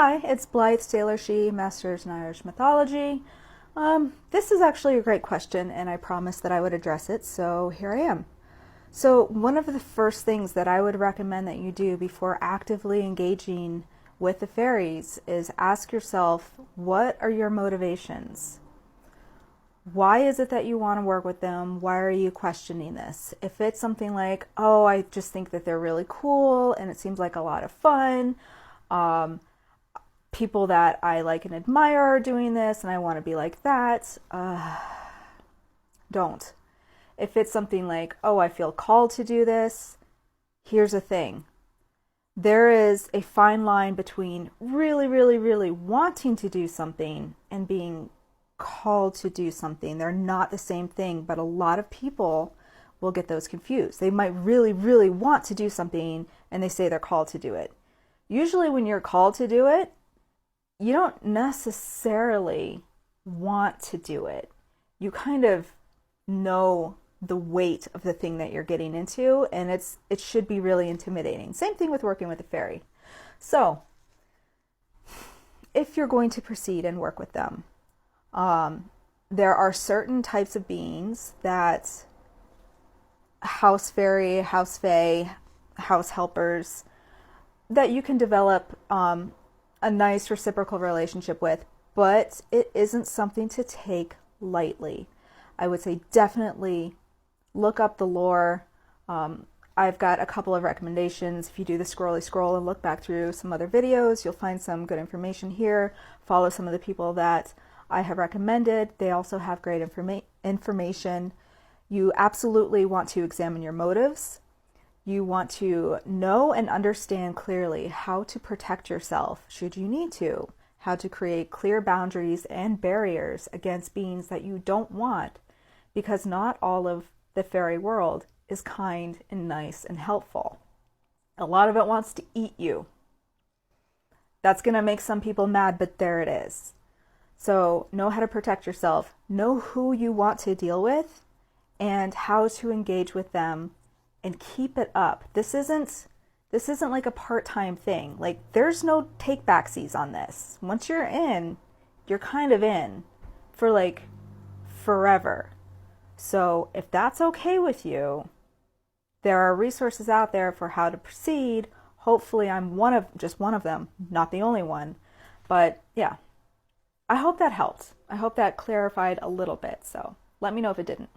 Hi, it's Blythe, Sailor She, Masters in Irish Mythology. This is actually a great question, and I promised that I would address it, so here I am. So one of the first things that I would recommend that you do before actively engaging with the fairies is ask yourself, what are your motivations? Why is it that you want to work with them? Why are you questioning this? If it's something like, oh, I just think that they're really cool and it seems like a lot of fun, people that I like and admire are doing this and I want to be like that, don't. If it's something like, oh, I feel called to do this, here's the thing. There is a fine line between really wanting to do something and being called to do something. They're not the same thing, but a lot of people will get those confused. They might really want to do something and they say they're called to do it. Usually when you're called to do it, you don't necessarily want to do it. You kind of know the weight of the thing that you're getting into, and it should be really intimidating. Same thing with working with a fairy. So, if you're going to proceed and work with them, there are certain types of beings that house fairy, house fae, house helpers, that you can develop a nice reciprocal relationship with, but it isn't something to take lightly. I would say definitely look up the lore. I've got a couple of recommendations. If you do the scrolly scroll and look back through some other videos, you'll find some good information here. Follow some of the people that I have recommended. They also have great information. You absolutely want to examine your motives. You want to know and understand clearly how to protect yourself should you need to, how to create clear boundaries and barriers against beings that you don't want, because not all of the fairy world is kind and nice and helpful. A lot of it wants to eat you. That's going to make some people mad, but there it is. So know how to protect yourself, know who you want to deal with, and how to engage with them, and keep it up. This isn't like a part-time thing. Like, there's no take backsies on this. Once you're in, you're kind of in for like forever. So if that's okay with you, there are resources out there for how to proceed. Hopefully I'm just one of them, not the only one. But yeah, I hope that helped. I hope that clarified a little bit. So let me know if it didn't.